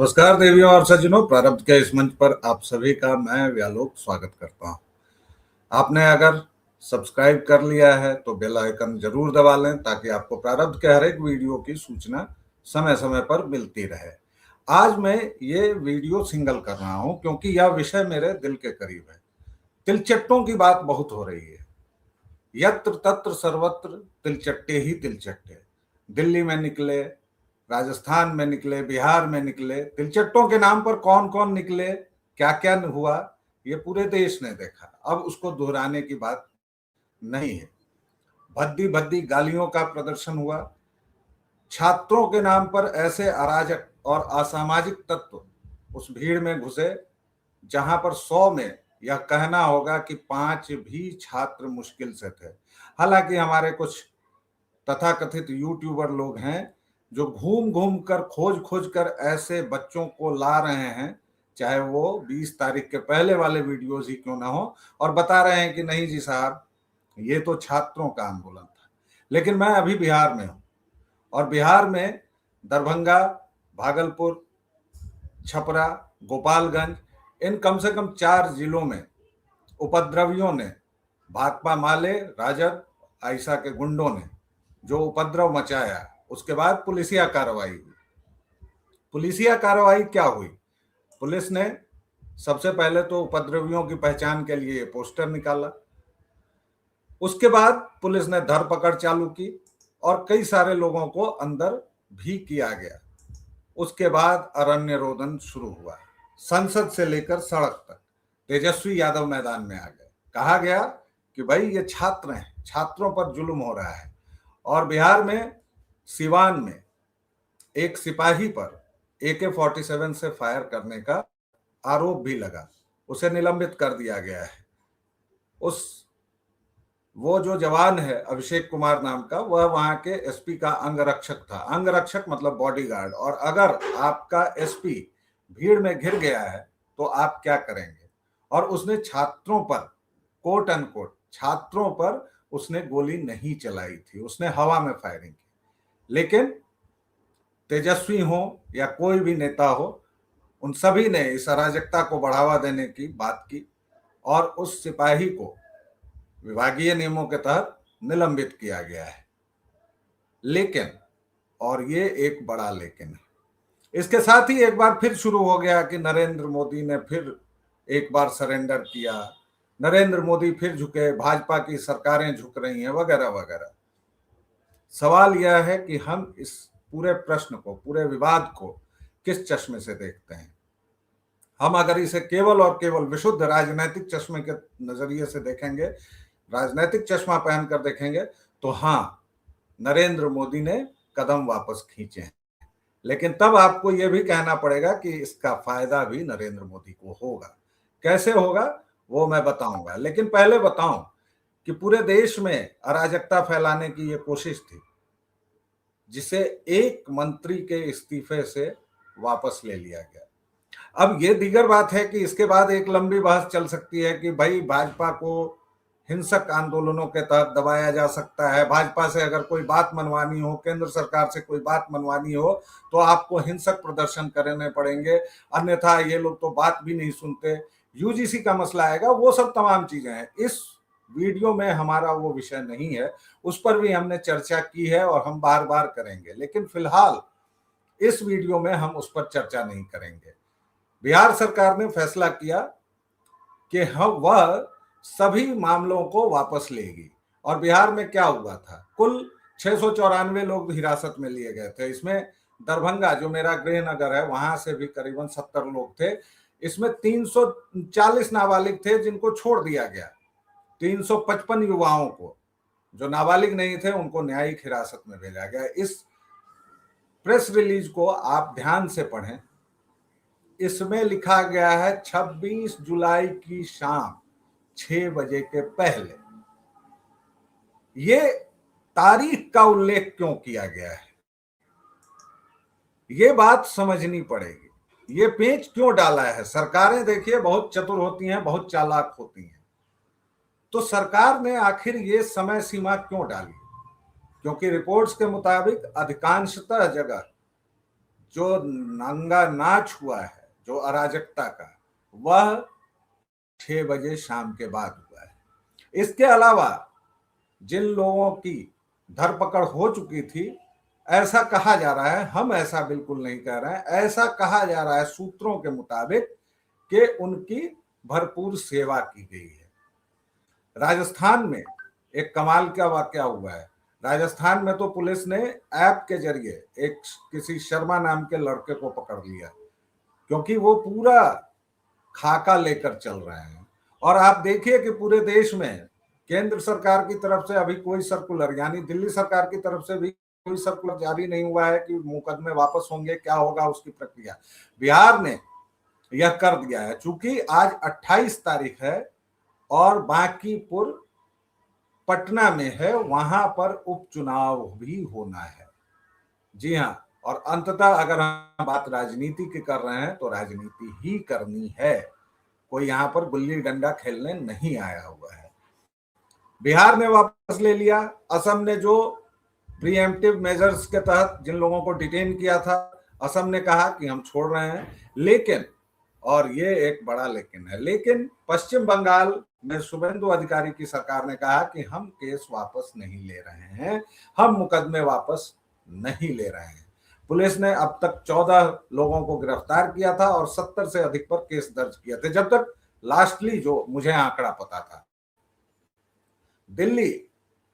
नमस्कार देवियों और सज्जनों, प्रारब्ध के इस मंच पर आप सभी का मैं व्यालोक स्वागत करता हूं। आपने अगर सब्सक्राइब कर लिया है तो बेल आइकन जरूर दबा लें ताकि आपको प्रारब्ध के हर एक वीडियो की सूचना समय समय पर मिलती रहे। आज मैं ये वीडियो सिंगल कर रहा हूं क्योंकि यह विषय मेरे दिल के करीब है। तिलचट्टों की बात बहुत हो रही है। यत्र तत्र सर्वत्र तिलचट्टे ही तिलचट्टे। दिल्ली में निकले, राजस्थान में निकले, बिहार में निकले, तिलचट्टों के नाम पर कौन कौन निकले, क्या क्या हुआ, ये पूरे देश ने देखा। अब उसको दोहराने की बात नहीं है। भद्दी भद्दी गालियों का प्रदर्शन हुआ। छात्रों के नाम पर ऐसे अराजक और असामाजिक तत्व उस भीड़ में घुसे जहां पर 100 में यह कहना होगा कि 5 भी छात्र मुश्किल से थे। हालांकि हमारे कुछ तथाकथित यूट्यूबर लोग हैं जो घूम घूम कर खोज खोज कर ऐसे बच्चों को ला रहे हैं, चाहे वो 20 तारीख के पहले वाले वीडियोज ही क्यों ना हो, और बता रहे हैं कि नहीं जी साहब, ये तो छात्रों का आंदोलन था। लेकिन मैं अभी बिहार में हूं और बिहार में दरभंगा, भागलपुर, छपरा, गोपालगंज, इन कम से कम 4 जिलों में उपद्रवियों ने, भाकपा माले, राजद, आयशा के गुंडों ने जो उपद्रव मचाया, उसके बाद पुलिसिया कार्रवाई हुई। पुलिसिया कार्रवाई क्या हुई? पुलिस ने सबसे पहले तो उपद्रवियों की पहचान के लिए पोस्टर निकाला। उसके बाद पुलिस ने धरपकड़ चालू की और कई सारे लोगों को अंदर भी किया गया। उसके बाद अरण्य रोदन शुरू हुआ। संसद से लेकर सड़क तक तेजस्वी यादव मैदान में आ गए। कहा गया कि भाई ये छात्र हैं, छात्रों पर जुल्म हो रहा है। और बिहार में सिवान में एक सिपाही पर AK-47 से फायर करने का आरोप भी लगा, उसे निलंबित कर दिया गया है। वो जो जवान है अभिषेक कुमार नाम का, वह वहां के SP का अंगरक्षक था। अंगरक्षक मतलब बॉडीगार्ड। और अगर आपका SP भीड़ में घिर गया है तो आप क्या करेंगे? और उसने छात्रों पर, कोट अनकोट छात्रों पर उसने गोली नहीं चलाई थी, उसने हवा में फायरिंग की। लेकिन तेजस्वी हो या कोई भी नेता हो, उन सभी ने इस अराजकता को बढ़ावा देने की बात की और उस सिपाही को विभागीय नियमों के तहत निलंबित किया गया है। लेकिन, और ये एक बड़ा लेकिन है, इसके साथ ही एक बार फिर शुरू हो गया कि नरेंद्र मोदी ने फिर एक बार सरेंडर किया, नरेंद्र मोदी फिर झुके, भाजपा की सरकारें झुक रही हैं, वगैरह वगैरह। सवाल यह है कि हम इस पूरे प्रश्न को, पूरे विवाद को किस चश्मे से देखते हैं। हम अगर इसे केवल और केवल विशुद्ध राजनीतिक चश्मे के नजरिए से देखेंगे, राजनीतिक चश्मा पहनकर देखेंगे, तो हाँ, नरेंद्र मोदी ने कदम वापस खींचे हैं। लेकिन तब आपको यह भी कहना पड़ेगा कि इसका फायदा भी नरेंद्र मोदी को होगा। कैसे होगा वो मैं बताऊंगा। लेकिन पहले बताऊं कि पूरे देश में अराजकता फैलाने की यह कोशिश थी, जिसे एक मंत्री के इस्तीफे से वापस ले लिया गया। अब ये दीगर बात है कि इसके बाद एक लंबी बहस चल सकती है कि भाई भाजपा को हिंसक आंदोलनों के तहत दबाया जा सकता है। भाजपा से अगर कोई बात मनवानी हो, केंद्र सरकार से कोई बात मनवानी हो, तो आपको हिंसक प्रदर्शन करने पड़ेंगे, अन्यथा ये लोग तो बात भी नहीं सुनते। UGC का मसला आएगा, वो सब तमाम चीजें हैं। इस वीडियो में हमारा वो विषय नहीं है, उस पर भी हमने चर्चा की है और हम बार बार करेंगे। लेकिन फिलहाल इस वीडियो में हम उस पर चर्चा नहीं करेंगे। बिहार सरकार ने फैसला किया कि वह सभी मामलों को वापस लेगी। और बिहार में क्या हुआ था, कुल 694 लोग हिरासत में लिए गए थे। इसमें दरभंगा, जो मेरा गृह नगर है, वहां से भी करीबन 70 लोग थे। इसमें 340 नाबालिग थे जिनको छोड़ दिया गया। 355 युवाओं को, जो नाबालिग नहीं थे, उनको न्यायिक हिरासत में भेजा गया। इस प्रेस रिलीज को आप ध्यान से पढ़ें। इसमें लिखा गया है 26 जुलाई की शाम 6 बजे के पहले। ये तारीख का उल्लेख क्यों किया गया है, ये बात समझनी पड़ेगी। ये पेच क्यों डाला है? सरकारें देखिए बहुत चतुर होती हैं, बहुत चालाक होती हैं। तो सरकार ने आखिर ये समय सीमा क्यों डाली? क्योंकि रिपोर्ट्स के मुताबिक अधिकांशतः जगह जो नंगा नाच हुआ है, जो अराजकता का, वह 6 बजे शाम के बाद हुआ है। इसके अलावा जिन लोगों की धरपकड़ हो चुकी थी, ऐसा कहा जा रहा है, हम ऐसा बिल्कुल नहीं कह रहे हैं, ऐसा कहा जा रहा है सूत्रों के मुताबिक कि उनकी भरपूर सेवा की गई है। राजस्थान में एक कमाल का वाकया हुआ है। राजस्थान में तो पुलिस ने ऐप के जरिए एक किसी शर्मा नाम के लड़के को पकड़ लिया, क्योंकि वो पूरा खाका लेकर चल रहे हैं। और आप देखिए कि पूरे देश में केंद्र सरकार की तरफ से अभी कोई सर्कुलर, यानी दिल्ली सरकार की तरफ से भी कोई सर्कुलर जारी नहीं हुआ है कि मुकदमे वापस होंगे, क्या होगा उसकी प्रक्रिया। बिहार ने यह कर दिया है। चूंकि आज 28 तारीख है और बांकीपुर पटना में है, वहां पर उपचुनाव भी होना है। जी हाँ, और अंततः अगर हम बात राजनीति की कर रहे हैं तो राजनीति ही करनी है, कोई यहां पर गुल्ली डंडा खेलने नहीं आया हुआ है। बिहार ने वापस ले लिया। असम ने जो प्रीएम्प्टिव मेजर्स के तहत जिन लोगों को डिटेन किया था, असम ने कहा कि हम छोड़ रहे हैं। लेकिन, और ये एक बड़ा लेकिन है, लेकिन पश्चिम बंगाल में शुभेंदु अधिकारी की सरकार ने कहा कि हम केस वापस नहीं ले रहे हैं, हम मुकदमे वापस नहीं ले रहे हैं। पुलिस ने अब तक 14 लोगों को गिरफ्तार किया था और 70 से अधिक पर केस दर्ज किए थे, जब तक लास्टली जो मुझे आंकड़ा पता था। दिल्ली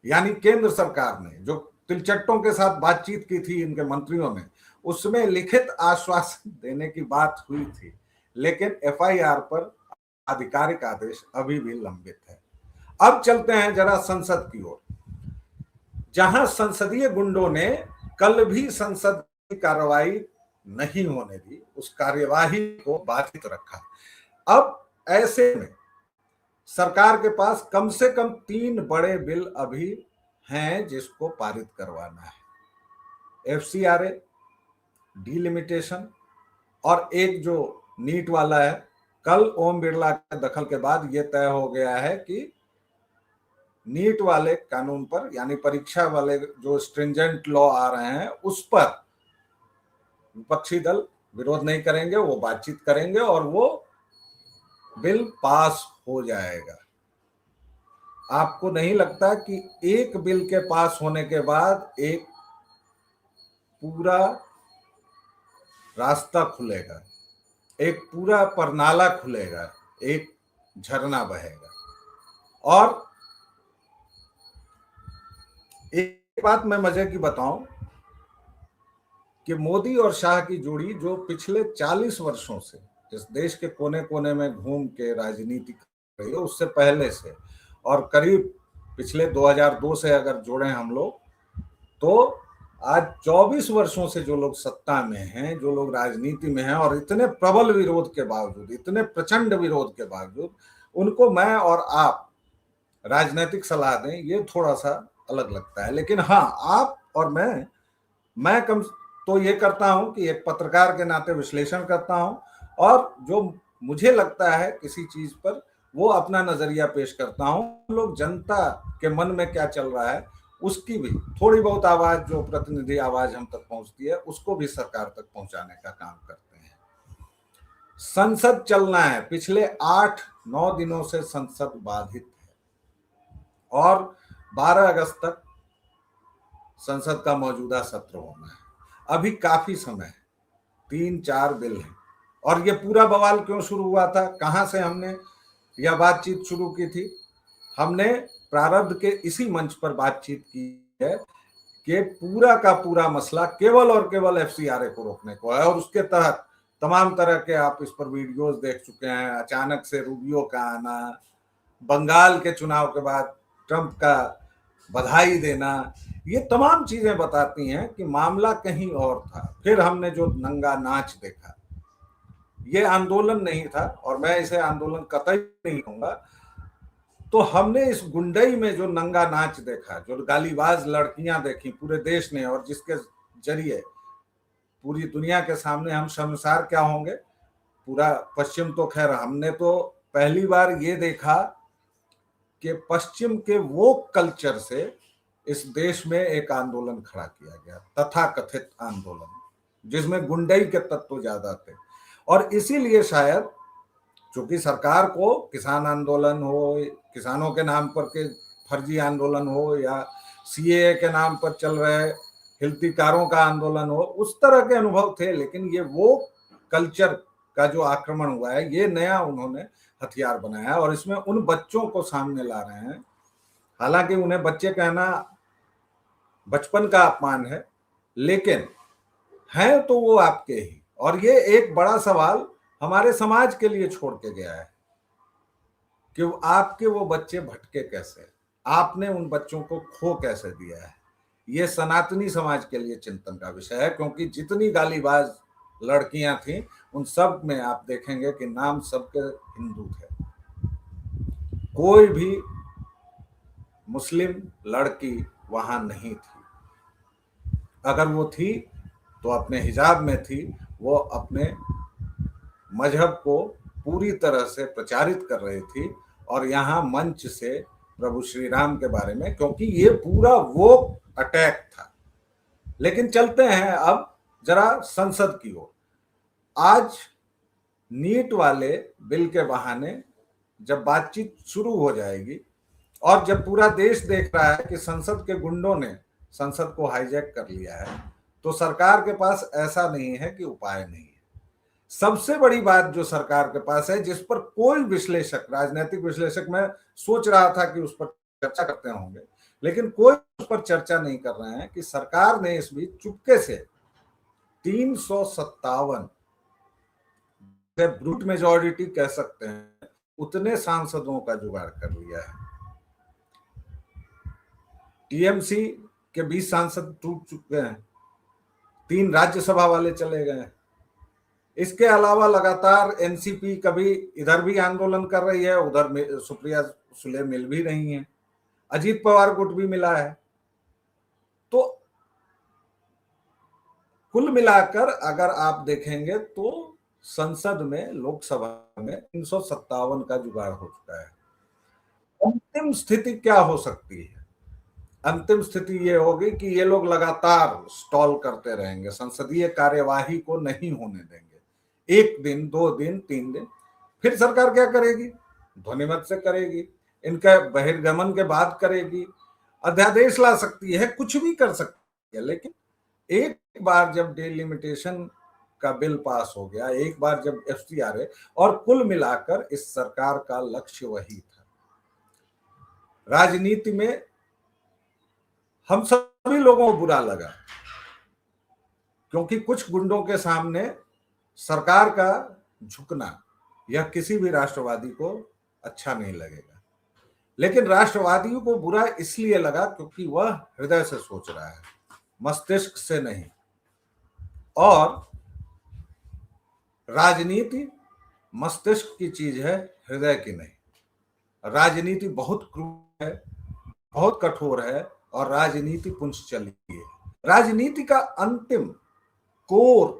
यानी केंद्र सरकार ने जो तिलचट्टों के साथ बातचीत की थी इनके मंत्रियों में, उसमें लिखित आश्वासन देने की बात हुई थी, लेकिन एफआईआर पर आधिकारिक आदेश अभी भी लंबित है। अब चलते हैं जरा संसद की ओर, जहां संसदीय गुंडों ने कल भी संसद की कार्रवाई नहीं होने दी, उस कार्यवाही को बाधित रखा। अब ऐसे में सरकार के पास कम से कम 3 बड़े बिल अभी हैं जिसको पारित करवाना है। एफसीआरए, डिलिमिटेशन और एक जो नीट वाला है। कल ओम बिरला के दखल के बाद यह तय हो गया है कि नीट वाले कानून पर, यानी परीक्षा वाले जो स्ट्रिंजेंट लॉ आ रहे हैं, उस पर विपक्षी दल विरोध नहीं करेंगे, वो बातचीत करेंगे और वो बिल पास हो जाएगा। आपको नहीं लगता कि एक बिल के पास होने के बाद एक पूरा रास्ता खुलेगा, एक पूरा परनाला खुलेगा, एक झरना बहेगा? और एक बात मैं मजे की बताऊं कि मोदी और शाह की जोड़ी जो पिछले 40 वर्षों से इस देश के कोने कोने में घूम के राजनीति कर रही है, उससे पहले से और करीब पिछले 2002 से अगर जोड़े हम लोग, तो आज 24 वर्षों से जो लोग सत्ता में हैं, जो लोग राजनीति में हैं, और इतने प्रबल विरोध के बावजूद, इतने प्रचंड विरोध के बावजूद उनको मैं और आप राजनीतिक सलाह दें, ये थोड़ा सा अलग लगता है। लेकिन हाँ, आप और मैं कम तो ये करता हूं कि एक पत्रकार के नाते विश्लेषण करता हूं और जो मुझे लगता है किसी चीज पर, वो अपना नजरिया पेश करता हूं। लोग जनता के मन में क्या चल रहा है उसकी भी थोड़ी बहुत आवाज, जो प्रतिनिधि आवाज हम तक पहुंचती है, उसको भी सरकार तक पहुंचाने का काम करते हैं। संसद चलना है। पिछले 8-9 दिनों से संसद बाधित है और 12 अगस्त तक संसद का मौजूदा सत्र होना है। अभी काफी समय है, 3-4 बिल हैं। और ये पूरा बवाल क्यों शुरू हुआ था, कहां से हमने यह बातचीत शुरू की थी? हमने प्रारब्ध के इसी मंच पर बातचीत की है कि पूरा का पूरा मसला केवल और केवल एफसीआरए को रोकने को है, और उसके तहत तमाम तरह के आप इस पर वीडियोस देख चुके हैं। अचानक से रूबियो का आना, बंगाल के चुनाव के बाद ट्रंप का बधाई देना, ये तमाम चीजें बताती हैं कि मामला कहीं और था। फिर हमने जो नंगा नाच देखा, ये आंदोलन नहीं था, और मैं इसे आंदोलन कतई नहीं कहूंगा। तो हमने इस गुंडई में जो नंगा नाच देखा, जो गालीबाज लड़कियां देखी पूरे देश ने, और जिसके जरिए पूरी दुनिया के सामने हम शर्मसार क्या होंगे। पूरा पश्चिम तो खैर, हमने तो पहली बार ये देखा कि पश्चिम के वो कल्चर से इस देश में एक आंदोलन खड़ा किया गया, तथाकथित आंदोलन। जिसमें गुंडई के तत्व ज्यादा थे। और इसीलिए शायद चूंकि सरकार को किसान आंदोलन हो, किसानों के नाम पर के फर्जी आंदोलन हो, या सीएए के नाम पर चल रहे हिल्तीकारों का आंदोलन हो, उस तरह के अनुभव थे, लेकिन ये वो कल्चर का जो आक्रमण हुआ है, ये नया उन्होंने हथियार बनाया और इसमें उन बच्चों को सामने ला रहे हैं। हालांकि उन्हें बच्चे कहना बचपन का अपमान है, लेकिन हैं तो वो आपके ही। और ये एक बड़ा सवाल हमारे समाज के लिए छोड़ के गया है कि आपके वो बच्चे भटके कैसे, आपने उन बच्चों को खो कैसे दिया है। ये सनातनी समाज के लिए चिंतन का विषय है, क्योंकि जितनी गालीबाज लड़कियां थी उन सब में आप देखेंगे कि नाम सबके हिंदू थे। कोई भी मुस्लिम लड़की वहां नहीं थी। अगर वो थी तो अपने हिजाब में थी, वो अपने मजहब को पूरी तरह से प्रचारित कर रही थी। और यहाँ मंच से प्रभु श्री राम के बारे में, क्योंकि ये पूरा वो अटैक था। लेकिन चलते हैं अब जरा संसद की ओर। आज नीट वाले बिल के बहाने जब बातचीत शुरू हो जाएगी और जब पूरा देश देख रहा है कि संसद के गुंडों ने संसद को हाईजैक कर लिया है, तो सरकार के पास ऐसा नहीं है कि उपाय नहीं है। सबसे बड़ी बात जो सरकार के पास है, जिस पर कोई विश्लेषक, राजनीतिक विश्लेषक, मैं सोच रहा था कि उस पर चर्चा करते होंगे, लेकिन कोई उस पर चर्चा नहीं कर रहे हैं कि सरकार ने इस बीच चुपके से 357 ब्रूट मेजॉरिटी कह सकते हैं, उतने सांसदों का जुगाड़ कर लिया है। टीएमसी के 20 सांसद टूट चुके हैं, 3 राज्यसभा वाले चले गए। इसके अलावा लगातार एनसीपी कभी इधर भी आंदोलन कर रही है, उधर सुप्रिया सुले मिल भी रही हैं, अजीत पवार गुट भी मिला है। तो कुल मिलाकर अगर आप देखेंगे तो संसद में, लोकसभा में 357 का जुगाड़ हो चुका है। अंतिम स्थिति क्या हो सकती है? अंतिम स्थिति ये होगी कि ये लोग लगातार स्टॉल करते रहेंगे, संसदीय कार्यवाही को नहीं होने देंगे। 1 दिन, 2 दिन, 3 दिन, फिर सरकार क्या करेगी? ध्वनिमत से करेगी, इनका बहिर्गमन के बाद करेगी, अध्यादेश ला सकती है, कुछ भी कर सकती है। लेकिन एक बार जब डिलिमिटेशन का बिल पास हो गया, एक बार जब एफसीआर है, और कुल मिलाकर इस सरकार का लक्ष्य वही था। राजनीति में हम सभी लोगों को बुरा लगा, क्योंकि कुछ गुंडों के सामने सरकार का झुकना यह किसी भी राष्ट्रवादी को अच्छा नहीं लगेगा। लेकिन राष्ट्रवादियों को बुरा इसलिए लगा क्योंकि वह हृदय से सोच रहा है, मस्तिष्क से नहीं। और राजनीति मस्तिष्क की चीज है, हृदय की नहीं। राजनीति बहुत क्रूर है, बहुत कठोर है, और राजनीति पुंछ चली है। राजनीति का अंतिम कोर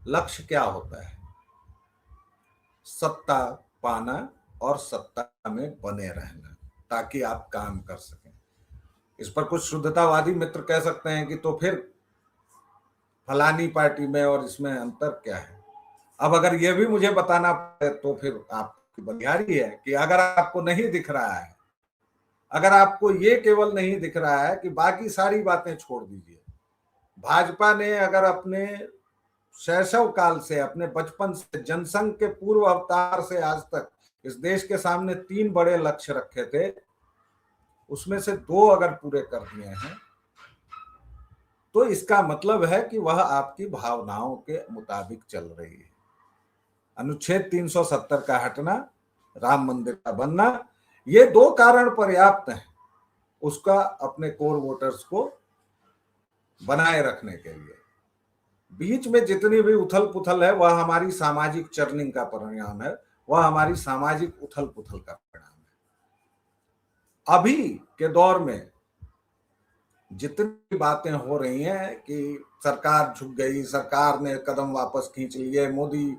लक्ष्य क्या होता है? सत्ता पाना और सत्ता में बने रहना, ताकि आप काम कर सकें। इस पर कुछ शुद्धतावादी मित्र कह सकते हैं कि तो फिर फलानी पार्टी में और इसमें अंतर क्या है? अब अगर यह भी मुझे बताना पड़े तो फिर आपकी बलिहारी है कि अगर आपको नहीं दिख रहा है, अगर आपको ये केवल नहीं दिख रहा है कि बाकी सारी बातें छोड़ दीजिए। भाजपा ने अगर अपने शैशव काल से, अपने बचपन से, जनसंघ के पूर्व अवतार से आज तक इस देश के सामने 3 बड़े लक्ष्य रखे थे, उसमें से 2 अगर पूरे कर दिए हैं, तो इसका मतलब है कि वह आपकी भावनाओं के मुताबिक चल रही है। अनुच्छेद 370 का हटना, राम मंदिर का बनना, ये 2 कारण पर्याप्त हैं उसका अपने कोर वोटर्स को बनाए रखने के लिए। बीच में जितनी भी उथल पुथल है वह हमारी सामाजिक चर्निंग का परिणाम है, वह हमारी सामाजिक उथल पुथल का परिणाम है। अभी के दौर में जितनी बातें हो रही हैं कि सरकार झुक गई, सरकार ने कदम वापस खींच लिए, मोदी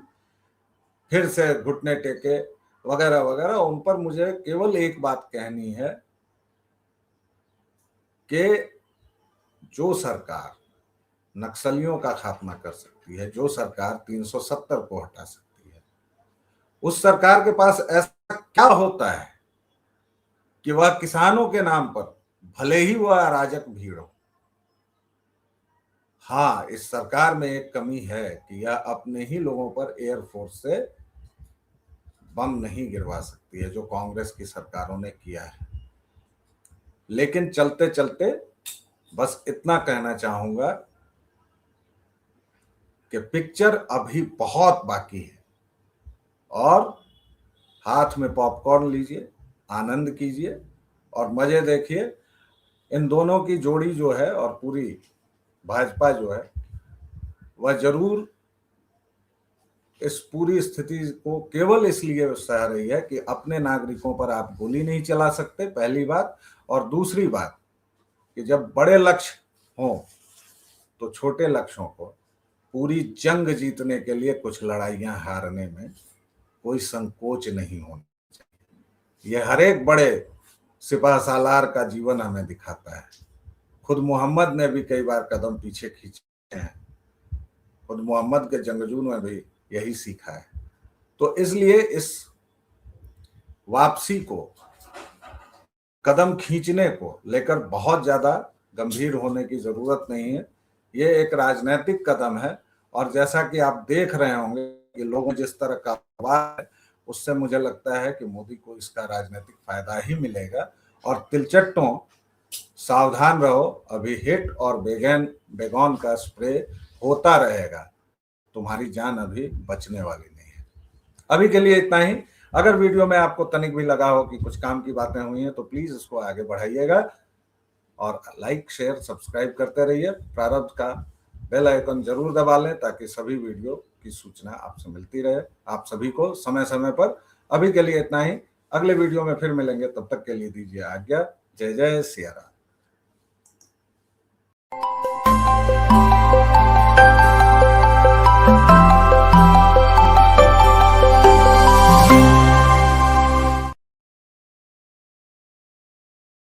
फिर से घुटने टेके, वगैरह वगैरह, उन पर मुझे केवल एक बात कहनी है कि जो सरकार नक्सलियों का खात्मा कर सकती है, जो सरकार 370 को हटा सकती है। उस सरकार के पास ऐसा क्या होता है कि वह किसानों के नाम पर, भले ही वह अराजक भीड़ हो। हाँ, इस सरकार में एक कमी है कि यह अपने ही लोगों पर एयरफोर्स से बम नहीं गिरवा सकती है, जो कांग्रेस की सरकारों ने किया है। लेकिन चलते चलते बस इतना कहना चाहूंगा कि पिक्चर अभी बहुत बाकी है, और हाथ में पॉपकॉर्न लीजिए, आनंद कीजिए और मजे देखिए। इन दोनों की जोड़ी जो है और पूरी भाजपा जो है वह जरूर इस पूरी स्थिति को केवल इसलिए सह रही है कि अपने नागरिकों पर आप गोली नहीं चला सकते, पहली बात। और दूसरी बात कि जब बड़े लक्ष्य हों तो छोटे लक्ष्यों को, पूरी जंग जीतने के लिए कुछ लड़ाइयां हारने में कोई संकोच नहीं होना चाहिए। यह हर एक बड़े सिपाह सालार का जीवन हमें दिखाता है। खुद मोहम्मद ने भी कई बार कदम पीछे खींचे हैं, खुद मोहम्मद के जंगजू ने भी यही सीखा है। तो इसलिए इस वापसी को, कदम खींचने को लेकर बहुत ज्यादा गंभीर होने की जरूरत नहीं है। ये एक राजनीतिक कदम है, और जैसा कि आप देख रहे होंगे कि लोगों जिस तरह का आवाज है, उससे मुझे लगता है कि मोदी को इसका राजनीतिक फायदा ही मिलेगा। और तिलचट्टों, सावधान रहो, अभी हिट और बेगॉन का स्प्रे होता रहेगा, तुम्हारी जान अभी बचने वाली नहीं है। अभी के लिए इतना ही। अगर वीडियो में आपको तनिक भी लगा हो कि कुछ काम की बातें हुई हैं तो प्लीज इसको आगे बढ़ाइएगा, और लाइक शेयर सब्सक्राइब करते रहिए। प्रारब्ध का बेल आइकन जरूर दबा लें ताकि सभी वीडियो की सूचना आपसे मिलती रहे, आप सभी को समय समय पर। अभी के लिए इतना ही, अगले वीडियो में फिर मिलेंगे, तब तक के लिए दीजिए आज्ञा। जय जय सिया राम।